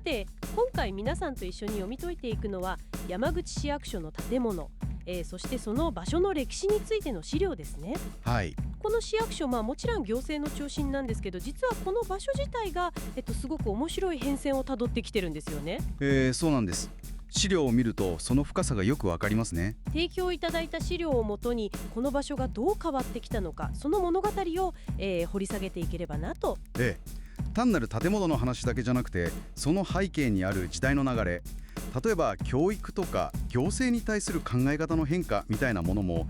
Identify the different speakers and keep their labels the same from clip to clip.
Speaker 1: て今回皆さんと一緒に読み解いていくのは山口市役所の建物、そしてその場所の歴史についての資料ですね。
Speaker 2: はい。
Speaker 1: この市役所、もちろん行政の中心なんですけど、実はこの場所自体が、すごく面白い変遷をたどってきてるんですよね。
Speaker 2: そうなんです。資料を見るとその深さがよくわかりますね。
Speaker 1: 提供いただいた資料をもとにこの場所がどう変わってきたのか、その物語を、掘り下げていければなと。
Speaker 2: 単なる建物の話だけじゃなくて、その背景にある時代の流れ、例えば教育とか行政に対する考え方の変化みたいなものも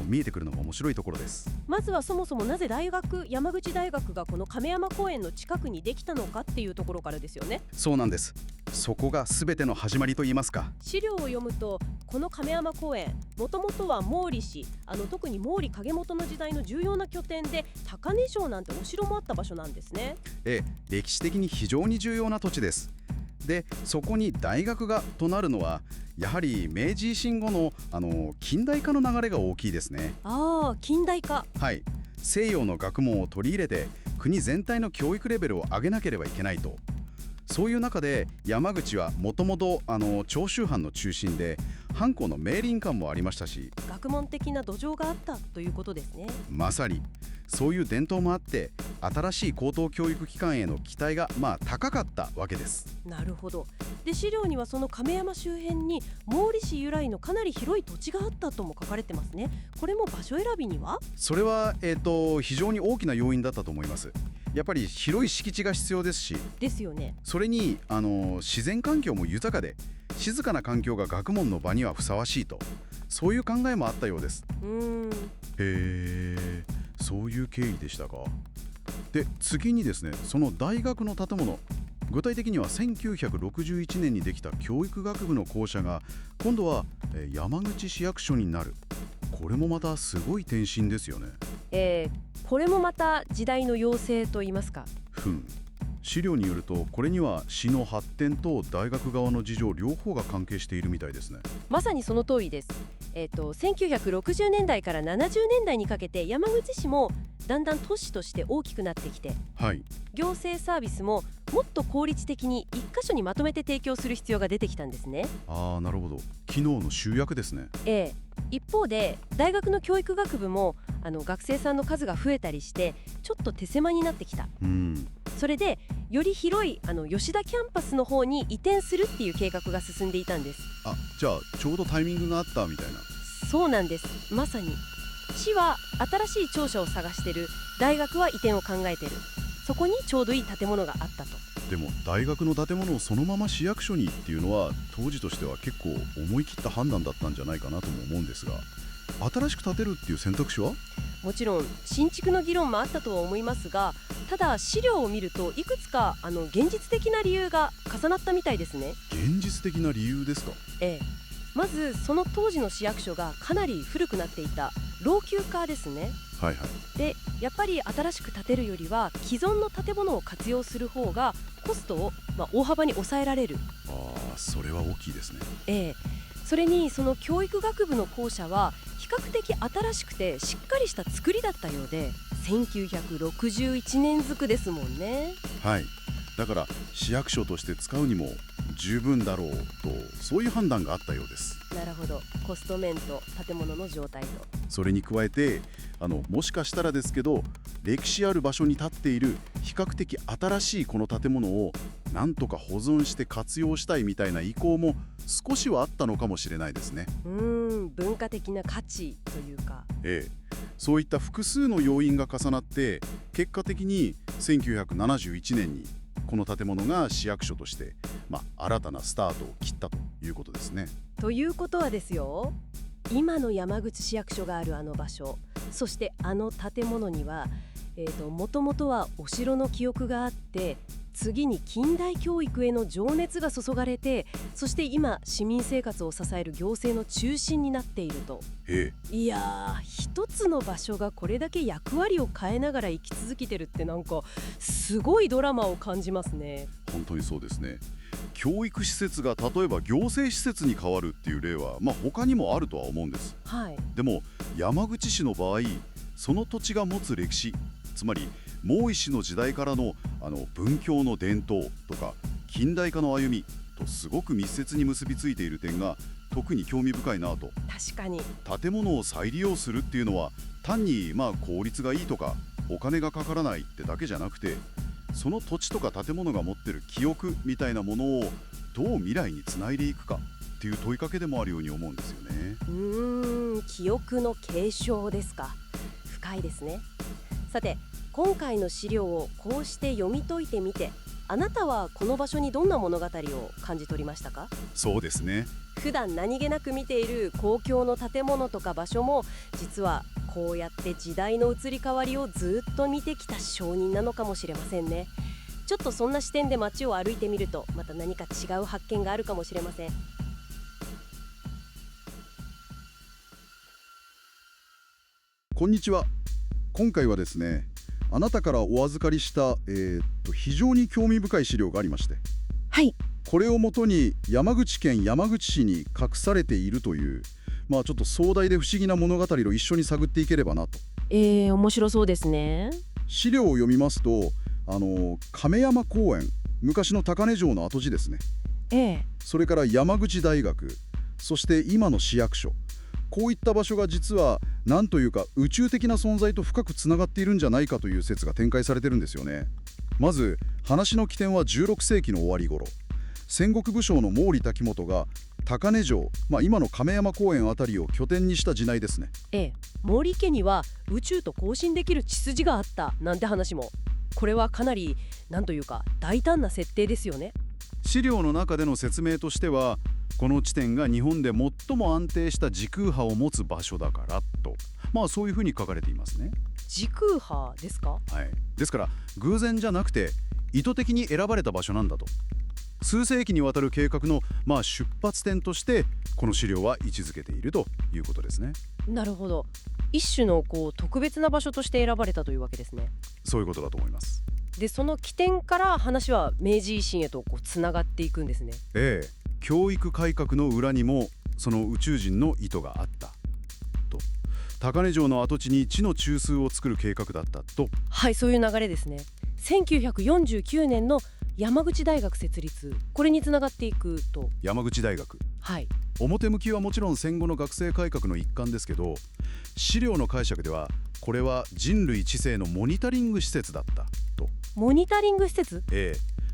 Speaker 2: 見えてくるのが面白いところです。
Speaker 1: まずはそもそもなぜ山口大学がこの亀山公園の近くにできたのかっていうところからですよね。
Speaker 2: そうなんです。そこが全ての始まりといいますか。
Speaker 1: 資料を読むと、この亀山公園、もともとは毛利氏、特に毛利景元の時代の重要な拠点で、高根城なんてお城もあった場所なんですね。
Speaker 2: 歴史的に非常に重要な土地です。で、そこに大学がとなるのは、やはり明治維新後の近代化の流れが大きいですね。
Speaker 1: 近代化。
Speaker 2: はい。西洋の学問を取り入れて国全体の教育レベルを上げなければいけないと。そういう中で山口はもともと長州藩の中心で、藩校の明倫館もありましたし、
Speaker 1: 学問的な土壌があったということですね。
Speaker 2: まさにそういう伝統もあって、新しい高等教育機関への期待が高かったわけです。
Speaker 1: なるほど。で、資料にはその亀山周辺に毛利氏由来のかなり広い土地があったとも書かれてますね。これも場所選びには？
Speaker 2: それは、非常に大きな要因だったと思います。やっぱり広い敷地が必要ですし。
Speaker 1: ですよね。
Speaker 2: それに自然環境も豊かで、静かな環境が学問の場にはふさわしいと、そういう考えもあったようです。そういう経緯でしたか。で、次にですね、その大学の建物、具体的には1961年にできた教育学部の校舎が今度は山口市役所になる。これもまたすごい転身ですよね。
Speaker 1: これもまた時代の要請といいますか。
Speaker 2: 資料によると、これには市の発展と大学側の事情両方が関係しているみたいですね。
Speaker 1: まさにその通りです。1960年代から70年代にかけて山口市もだんだん都市として大きくなってきて、行政サービスももっと効率的に一箇所にまとめて提供する必要が出てきたんですね。
Speaker 2: なるほど。機能の集約ですね。
Speaker 1: 一方で大学の教育学部も学生さんの数が増えたりしてちょっと手狭になってきた。それでより広い吉田キャンパスの方に移転するっていう計画が進んでいたんです。
Speaker 2: じゃあちょうどタイミングがあったみたいな。
Speaker 1: そうなんです。まさに市は新しい庁舎を探してる、大学は移転を考えてる。そこにちょうどいい建物があったと。
Speaker 2: でも大学の建物をそのまま市役所にっていうのは、当時としては結構思い切った判断だったんじゃないかなとも思うんですが、新しく建てるっていう選択肢は？
Speaker 1: もちろん新築の議論もあったとは思いますが、ただ資料を見るといくつか現実的な理由が重なったみたいですね。
Speaker 2: 現実的な理由ですか？
Speaker 1: まずその当時の市役所がかなり古くなっていた老朽化ですね。で、やっぱり新しく建てるよりは既存の建物を活用する方がコストを大幅に抑えられる。
Speaker 2: それは大きいですね。
Speaker 1: それにその教育学部の校舎は比較的新しくてしっかりした作りだったようで、1961年付ですもんね。
Speaker 2: だから市役所として使うにも十分だろうと、そういう判断があったようです。
Speaker 1: なるほど。コスト面と建物の状態と、
Speaker 2: それに加えてもしかしたらですけど、歴史ある場所に建っている比較的新しいこの建物をなんとか保存して活用したいみたいな意向も少しはあったのかもしれないですね。
Speaker 1: 文化的な価値というか。
Speaker 2: そういった複数の要因が重なって、結果的に1971年にこの建物が市役所として、新たなスタートを切ったということですね。
Speaker 1: ということはですよ、今の山口市役所がある場所、そして建物にはもともとはお城の記憶があって、次に近代教育への情熱が注がれて、そして今市民生活を支える行政の中心になっていると。いやー、一つの場所がこれだけ役割を変えながら生き続けてるって、なんかすごいドラマを感じますね。
Speaker 2: 本当にそうですね。教育施設が例えば行政施設に変わるっていう例は、他にもあるとは思うんです。でも山口市の場合、その土地が持つ歴史、つまり毛利氏の時代からの文教の伝統とか近代化の歩みとすごく密接に結びついている点が特に興味深いなと。
Speaker 1: 確かに。
Speaker 2: 建物を再利用するっていうのは単に効率がいいとかお金がかからないってだけじゃなくて、その土地とか建物が持ってる記憶みたいなものをどう未来につないでいくかっていう問いかけでもあるように思うんですよね。
Speaker 1: 記憶の継承ですか。深いですね。さて、今回の資料をこうして読み解いてみて、あなたはこの場所にどんな物語を感じ取りましたか？
Speaker 2: そうですね。
Speaker 1: 普段何気なく見ている公共の建物とか場所も、実はこうやって時代の移り変わりをずっと見てきた証人なのかもしれませんね。ちょっとそんな視点で街を歩いてみると、また何か違う発見があるかもしれません。
Speaker 2: こんにちは。今回はですね、あなたからお預かりした、非常に興味深い資料がありまして、
Speaker 1: はい。
Speaker 2: これをもとに山口県山口市に隠されているという、ちょっと壮大で不思議な物語を一緒に探っていければなと。
Speaker 1: 面白そうですね。
Speaker 2: 資料を読みますと、亀山公園、昔の高根城の跡地ですね。それから山口大学、そして今の市役所、こういった場所が実は何というか宇宙的な存在と深くつながっているんじゃないかという説が展開されてるんですよね。まず話の起点は16世紀の終わり頃、戦国武将の毛利滝元が高根城、今の亀山公園あたりを拠点にした時代ですね。
Speaker 1: 毛利家には宇宙と交信できる血筋があったなんて話も。これはかなりなんというか大胆な設定ですよね。
Speaker 2: 資料の中での説明としては、この地点が日本で最も安定した時空波を持つ場所だからと、そういうふうに書かれていますね。
Speaker 1: 時空波ですか？
Speaker 2: ですから偶然じゃなくて意図的に選ばれた場所なんだと。数世紀にわたる計画の、出発点としてこの資料は位置づけているということですね。
Speaker 1: なるほど。一種の特別な場所として選ばれたというわけですね。
Speaker 2: そういうことだと思います。
Speaker 1: で、その起点から話は明治維新へとつながっていくんですね。
Speaker 2: 教育改革の裏にもその宇宙人の意図があったと。高根城の跡地に地の中枢を作る計画だったと。
Speaker 1: はい、そういう流れですね。1949年の山口大学設立、これにつながっていくと。
Speaker 2: 山口大学、表向きはもちろん戦後の学生改革の一環ですけど、資料の解釈ではこれは人類知性のモニタリング施設だったと。
Speaker 1: モニタリング施設？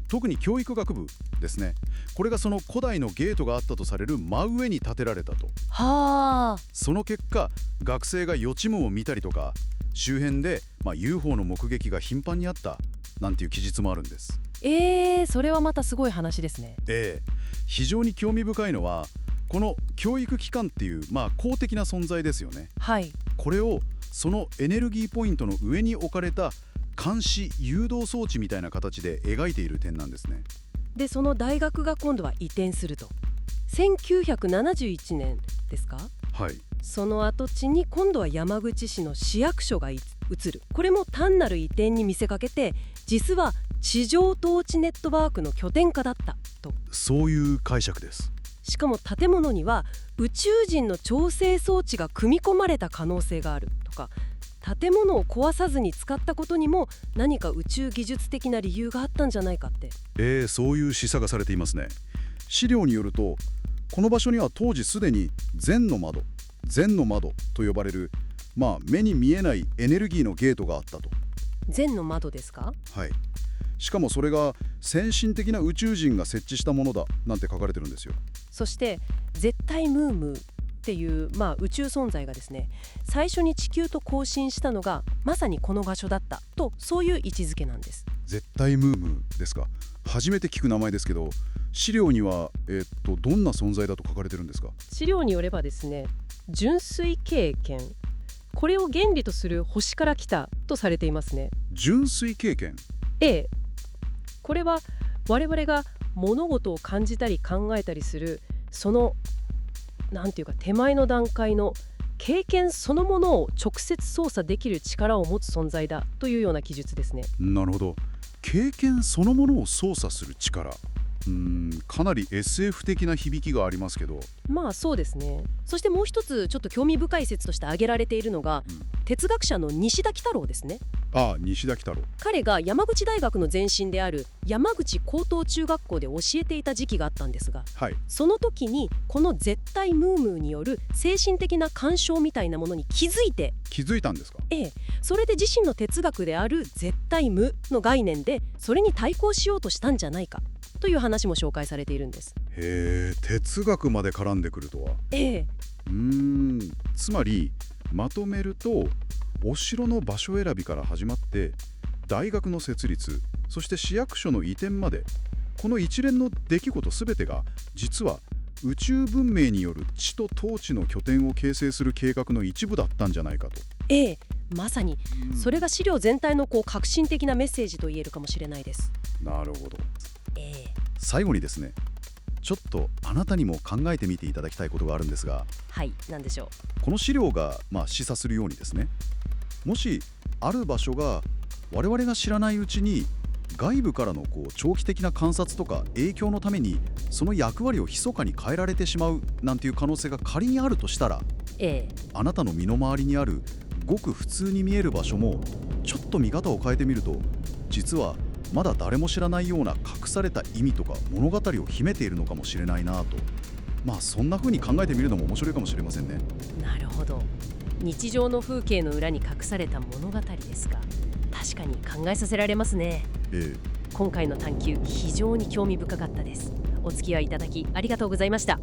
Speaker 2: 特に教育学部ですね。これがその古代のゲートがあったとされる真上に建てられたと。その結果、学生が予知夢を見たりとか、周辺で、UFO の目撃が頻繁にあったなんていう記述もあるんです。
Speaker 1: それはまたすごい話ですね。
Speaker 2: 非常に興味深いのはこの教育機関っていう、公的な存在ですよね。これをそのエネルギーポイントの上に置かれた監視誘導装置みたいな形で描いている点なんですね。
Speaker 1: で、その大学が今度は移転すると。1971年ですか？その跡地に今度は山口市の市役所が移る。これも単なる移転に見せかけて、実は地上統治ネットワークの拠点化だったと。
Speaker 2: そういう解釈です。
Speaker 1: しかも建物には宇宙人の調整装置が組み込まれた可能性があるとか、建物を壊さずに使ったことにも何か宇宙技術的な理由があったんじゃないかって。
Speaker 2: そういう示唆がされていますね。資料によると、この場所には当時すでに禅の窓と呼ばれる、目に見えないエネルギーのゲートがあったと。
Speaker 1: 禅の窓ですか？
Speaker 2: しかもそれが先進的な宇宙人が設置したものだなんて書かれてるんですよ。
Speaker 1: そして絶対ムームーっていう、宇宙存在がですね、最初に地球と交信したのがまさにこの場所だったと、そういう位置づけなんです。
Speaker 2: 絶対ムームーですか？初めて聞く名前ですけど、資料には、どんな存在だと書かれてるんですか？
Speaker 1: 資料によればですね、純粋経験、これを原理とする星から来たとされていますね。
Speaker 2: 純粋経験？
Speaker 1: これは我々が物事を感じたり考えたりする、そのなんていうか手前の段階の経験そのものを直接操作できる力を持つ存在だというような記述ですね。
Speaker 2: なるほど。経験そのものを操作する力、かなり SF 的な響きがありますけど。
Speaker 1: そうですね。そしてもう一つちょっと興味深い説として挙げられているのが、哲学者の西田幾多郎ですね。
Speaker 2: ああ、西田喜太郎。
Speaker 1: 彼が山口大学の前身である山口高等中学校で教えていた時期があったんですが、
Speaker 2: はい。
Speaker 1: その時にこの絶対ムームーによる精神的な干渉みたいなものに気づいて、
Speaker 2: 気づいたんですか？
Speaker 1: それで自身の哲学である絶対無の概念でそれに対抗しようとしたんじゃないかという話も紹介されているんです。
Speaker 2: へえ、哲学まで絡んでくるとは。つまりまとめると、お城の場所選びから始まって大学の設立、そして市役所の移転まで、この一連の出来事すべてが実は宇宙文明による地と統治の拠点を形成する計画の一部だったんじゃないかと。
Speaker 1: まさにそれが資料全体の革新的なメッセージと言えるかもしれないです。
Speaker 2: なるほど。最後にですね、ちょっとあなたにも考えてみていただきたいことがあるんですが、
Speaker 1: はい、何でしょ
Speaker 2: この資料が示唆するようにですね、もしある場所が我々が知らないうちに外部からの長期的な観察とか影響のためにその役割を密かに変えられてしまうなんていう可能性が仮にあるとしたら、あなたの身の回りにあるごく普通に見える場所もちょっと見方を変えてみると、実はまだ誰も知らないような隠された意味とか物語を秘めているのかもしれないなと。そんな風に考えてみるのも面白いかもしれませんね。
Speaker 1: なるほど。日常の風景の裏に隠された物語ですか。確かに考えさせられますね。今回の探求、非常に興味深かったです。お付き合いいただきありがとうございました。